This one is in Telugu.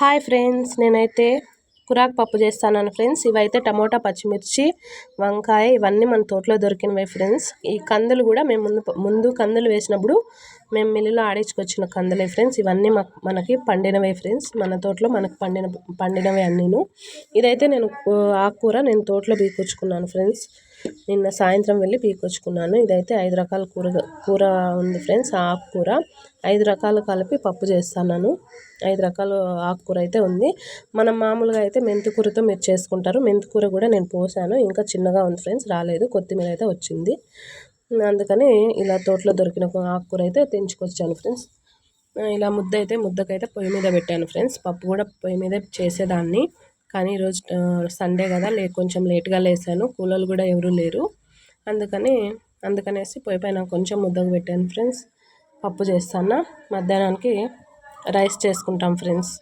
హాయ్ ఫ్రెండ్స్, నేనైతే కురాకు పప్పు చేస్తాను ఫ్రెండ్స్. ఇవైతే టమోటా, పచ్చిమిర్చి, వంకాయ ఇవన్నీ మన తోటలో దొరికినవే ఫ్రెండ్స్. ఈ కందులు కూడా మేము ముందు కందులు వేసినప్పుడు మేము మిల్లులో ఆడించుకొచ్చిన కందులే ఫ్రెండ్స్. ఇవన్నీ మనకి పండినవే ఫ్రెండ్స్. మన తోటలో మనకు పండినవే అన్నీను. ఇదైతే నేను ఆకుకూర నేను తోటలో పీకొచ్చుకున్నాను ఫ్రెండ్స్. నిన్న సాయంత్రం వెళ్ళి పీకొచ్చుకున్నాను. ఇదైతే 5 రకాల కూర ఉంది ఫ్రెండ్స్. ఆకుకూర 5 రకాలు కలిపి పప్పు చేస్తున్నాను. 5 రకాల ఆకుకూర అయితే ఉంది. మనం మామూలుగా అయితే మెంతికూరతో మీరు చేసుకుంటారు. మెంతికూర కూడా నేను పోసాను, ఇంకా చిన్నగా ఉంది ఫ్రెండ్స్, రాలేదు. కొత్తిమీర అయితే వచ్చింది. అందుకని ఇలా తోటలో దొరికిన ఆకుకూర అయితే తెంచుకొచ్చాను ఫ్రెండ్స్. ఇలా ముద్దకైతే పొయ్యి మీద పెట్టాను ఫ్రెండ్స్. పప్పు కూడా పొయ్యి మీద చేసేదాన్ని, కానీ ఈరోజు సండే కదా, కొంచెం లేట్గా లేసాను. కూలోళ్ళు కూడా ఎవరు లేరు. అందుకనేసి పొయ్యి పైన కొంచెం ముద్దకు పెట్టాను ఫ్రెండ్స్. పప్పు చేస్తాను. మధ్యాహ్నానికి రైస్ చేసుకుంటాం ఫ్రెండ్స్.